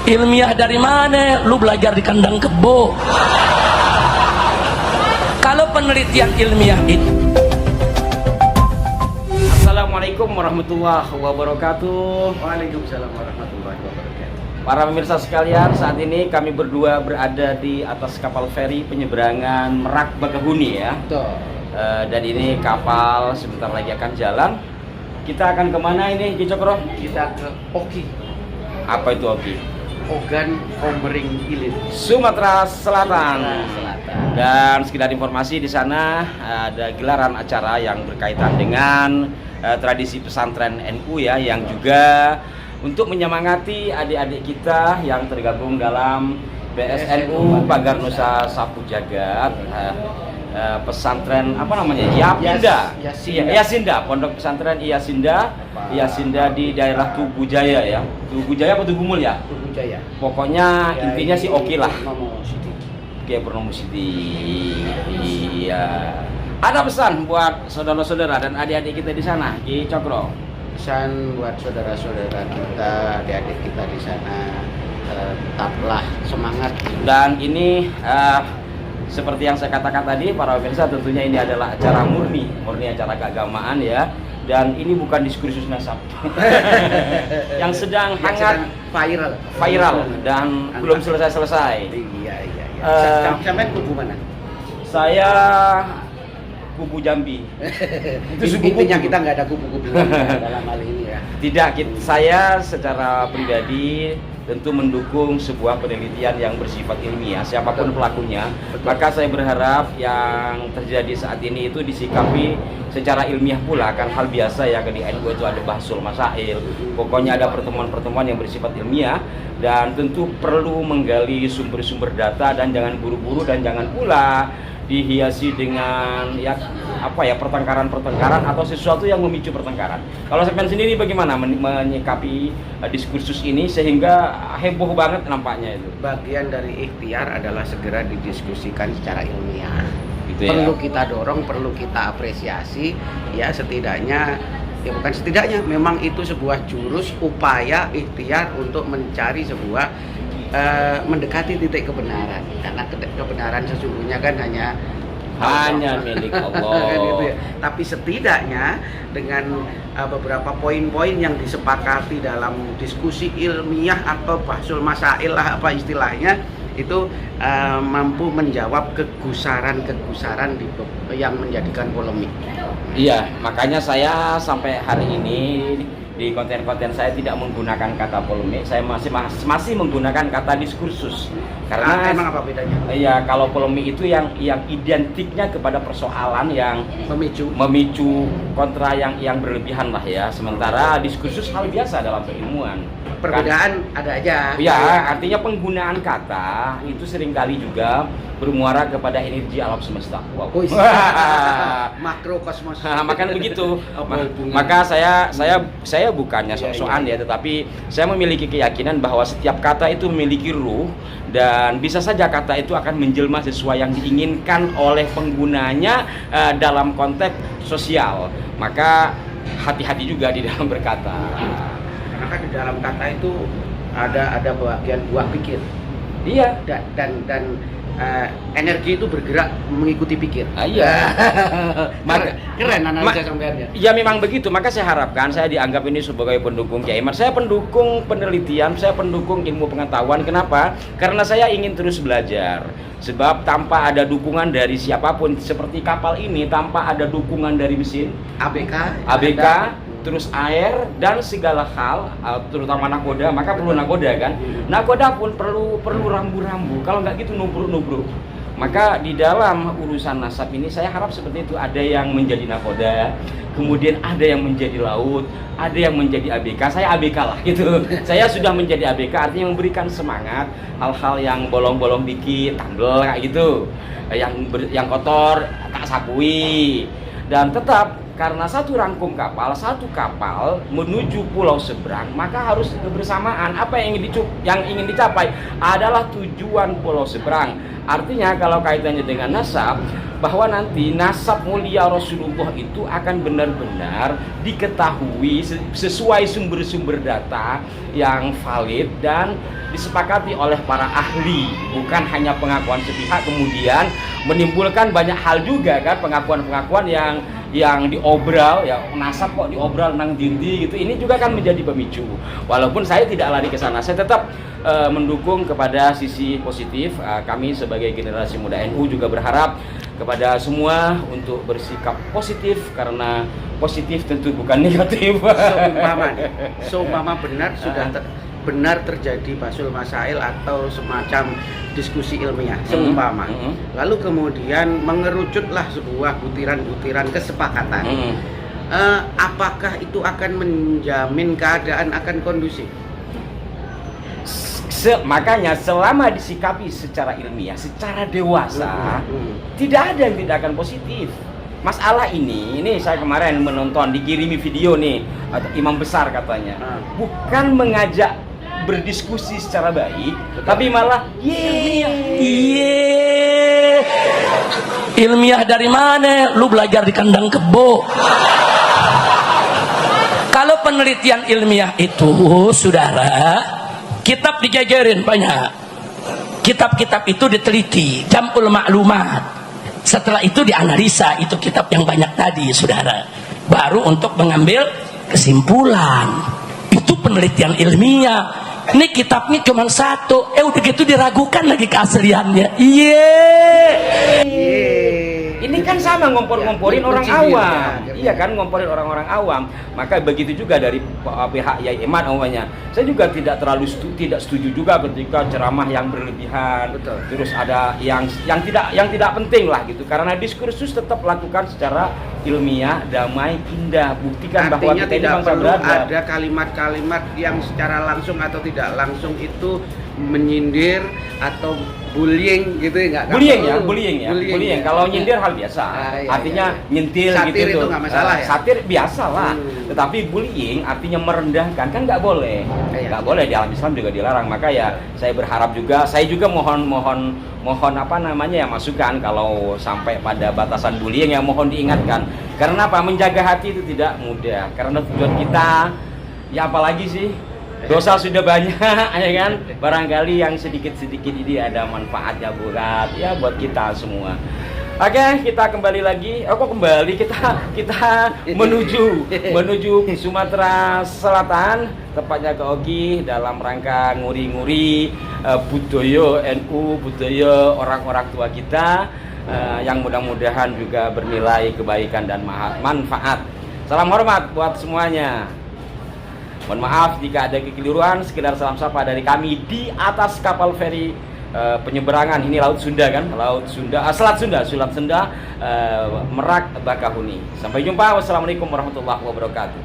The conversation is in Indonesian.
Ilmiah dari mana? Lu belajar di kandang kebo. Kalau penelitian ilmiah itu. Assalamualaikum warahmatullahi wabarakatuh. Waalaikumsalam warahmatullahi wabarakatuh. Para pemirsa sekalian, saat ini kami berdua berada di atas kapal feri penyeberangan Merak Bakahuni ya. Betul. Dan ini kapal sebentar lagi akan jalan. Kita akan kemana ini, Ki Cokro? Kita ke Oki, Apa itu Oki? Ogan Komering Ilir, Sumatera Selatan. Selatan. Dan sekedar informasi, di sana ada gelaran acara yang berkaitan dengan tradisi pesantren NU ya, yang juga untuk menyemangati adik-adik kita yang tergabung dalam PSNU Pagar Nusa Sapu Jagat. Pesantren apa namanya? Yasinda, Pondok Pesantren Yasinda di daerah Tugu Jaya ya. Tugu Jaya apa Tugu Mul ya? Tugu Jaya. Pokoknya Ya, intinya sih oke lah. Purnomo City. Oke, Purnomo City. Iya. Ada pesan buat saudara-saudara dan adik-adik kita di sana, Ki Cokro. Pesan buat saudara-saudara kita, adik-adik kita di sana, tetaplah semangat. Dan ini seperti yang saya katakan tadi, para pemirsa, tentunya ini adalah acara murni acara keagamaan ya. Dan ini bukan diskursus nasab yang sedang hangat viral dan belum selesai. Iya. Sampai kubu mana? Saya kubu Jambi. Itu suku Intinya kubu. kita nggak ada kubu-kubu dalam hal ini ya. Tidak, saya secara pribadi tentu mendukung sebuah penelitian yang bersifat ilmiah, siapapun pelakunya. Betul. Maka saya berharap yang terjadi saat ini itu disikapi secara ilmiah pula, kan hal biasa ya, di NU itu ada bahsul masail. Pokoknya ada pertemuan-pertemuan yang bersifat ilmiah, dan tentu perlu menggali sumber-sumber data dan jangan buru-buru dan jangan pula dihiasi dengan pertengkaran atau sesuatu yang memicu pertengkaran. Kalau Sepen sendiri bagaimana menyikapi diskursus ini sehingga heboh banget nampaknya itu? Bagian dari ikhtiar adalah segera didiskusikan secara ilmiah. Gitu ya. Perlu kita dorong, perlu kita apresiasi, ya setidaknya, ya bukan setidaknya, memang itu sebuah jurus upaya ikhtiar untuk mencari sebuah mendekati titik kebenaran, karena kebenaran sesungguhnya kan hanya milik Allah. Kan gitu ya. Tapi setidaknya dengan beberapa poin-poin yang disepakati dalam diskusi ilmiah atau bahsul masail lah apa istilahnya, itu mampu menjawab kegusaran yang menjadikan polemik. Iya, makanya saya sampai hari ini di konten-konten saya tidak menggunakan kata polemik, saya masih menggunakan kata diskursus. Karena emang apa bedanya? Iya, kalau polemik itu yang identiknya kepada persoalan yang memicu kontra yang berlebihan lah ya. Sementara diskursus hal biasa dalam keilmuan. Perbedaan ada aja. Ya, artinya penggunaan kata itu seringkali juga bermuara kepada energi alam semesta. Wow. Makrokosmos. Makanya begitu. Maka saya bukannya sok-sokan ya, tetapi saya memiliki keyakinan bahwa setiap kata itu memiliki ruh, dan bisa saja kata itu akan menjelma sesuai yang diinginkan oleh penggunanya dalam konteks sosial. Maka hati-hati juga di dalam berkata. Karena kan di dalam kata itu ada bagian buah pikir. Iya. Dan energi itu bergerak mengikuti pikir. Iya. Keren analisa sampeannya. Ya memang begitu. Maka saya harapkan, saya dianggap ini sebagai pendukung Kiai Mar. Saya pendukung penelitian, saya pendukung ilmu pengetahuan. Kenapa? Karena saya ingin terus belajar. Sebab tanpa ada dukungan dari siapapun, seperti kapal ini, tanpa ada dukungan dari mesin ABK, terus air dan segala hal, terutama nakoda, maka perlu nakoda kan. Nakoda pun perlu rambu-rambu. Kalau nggak gitu nubruk. Maka di dalam urusan nasab ini saya harap seperti itu, ada yang menjadi nakoda, kemudian ada yang menjadi laut, ada yang menjadi ABK. Saya ABK lah gitu. Saya sudah menjadi ABK, artinya memberikan semangat hal-hal yang bolong-bolong dikit, tambel kayak gitu. Yang kotor tak sapui. Dan tetap karena satu rangkum kapal, satu kapal menuju pulau seberang, maka harus kebersamaan. Apa yang ingin dicapai adalah tujuan pulau seberang. Artinya kalau kaitannya dengan nasab, bahwa nanti nasab mulia Rasulullah itu akan benar-benar diketahui sesuai sumber-sumber data yang valid dan disepakati oleh para ahli, bukan hanya pengakuan sepihak kemudian menimbulkan banyak hal juga kan, pengakuan-pengakuan yang diobral, ya nasab kok diobral nang dindi gitu. Ini juga kan menjadi pemicu. Walaupun saya tidak lari ke sana, saya tetap mendukung kepada sisi positif. Kami sebagai generasi muda NU juga berharap kepada semua untuk bersikap positif, karena positif tentu bukan negatif. Seumpama benar sudah benar terjadi bahsul masail atau semacam diskusi ilmiah, seumpama. Lalu kemudian mengerucutlah sebuah butiran-butiran kesepakatan. Apakah itu akan menjamin keadaan akan kondusif? Makanya selama disikapi secara ilmiah, secara dewasa, tidak ada yang tidak akan positif. Masalah ini saya kemarin menonton, dikirimi video nih, imam besar katanya, bukan mengajak berdiskusi secara baik, tapi malah ilmiah dari mana? Lu belajar di kandang kebo. Kalau penelitian ilmiah itu, saudara, kitab dijajarin banyak. Kitab-kitab itu diteliti, jam'ul ma'lumat. Setelah itu dianalisa, itu kitab yang banyak tadi, saudara. Baru untuk mengambil kesimpulan. Itu penelitian ilmiah. Ini kitabnya cuma satu, udah gitu diragukan lagi keasliannya. Ini kan sama ngomporin orang awam. Iya kan, ngomporin orang-orang awam. Maka begitu juga dari pihak Yai Iman awalnya. Saya juga tidak terlalu tidak setuju juga ketika ceramah yang berlebihan. Betul. Terus ada yang tidak penting lah gitu. Karena diskursus tetap lakukan secara ilmiah, damai, indah. Buktikan bahwa artinya kita ini tidak bangsa perlu beradab. ada kalimat-kalimat yang secara langsung atau tidak langsung itu menyindir atau bullying gitu ya, nggak? Bullying ya. Kalau nyindir hal biasa. Artinya nyentil satir gitu. Itu nggak masalah ya. Satir biasa lah. Tetapi bullying artinya merendahkan kan nggak boleh. Nggak boleh, di alam Islam juga dilarang. Maka ya saya berharap juga, saya juga mohon masukan kalau sampai pada batasan bullying, yang mohon diingatkan. Karena apa? Menjaga hati itu tidak mudah. Karena tujuan kita ya apalagi sih? Dosa sudah banyak, ya kan? Barangkali yang sedikit-sedikit ini ada manfaatnya buat kita semua. Oke, kita kembali lagi. Kita menuju Sumatera Selatan, tepatnya ke Ogi, dalam rangka nguri-nguri budaya NU, budaya orang-orang tua kita, yang mudah-mudahan juga bernilai kebaikan dan manfaat. Salam hormat buat semuanya. Mohon maaf jika ada kekeliruan, sekedar salam sapa dari kami di atas kapal feri penyeberangan ini Laut Sunda kan, Selat Sunda, Merak Bakahuni. Sampai jumpa. Wassalamualaikum warahmatullahi wabarakatuh.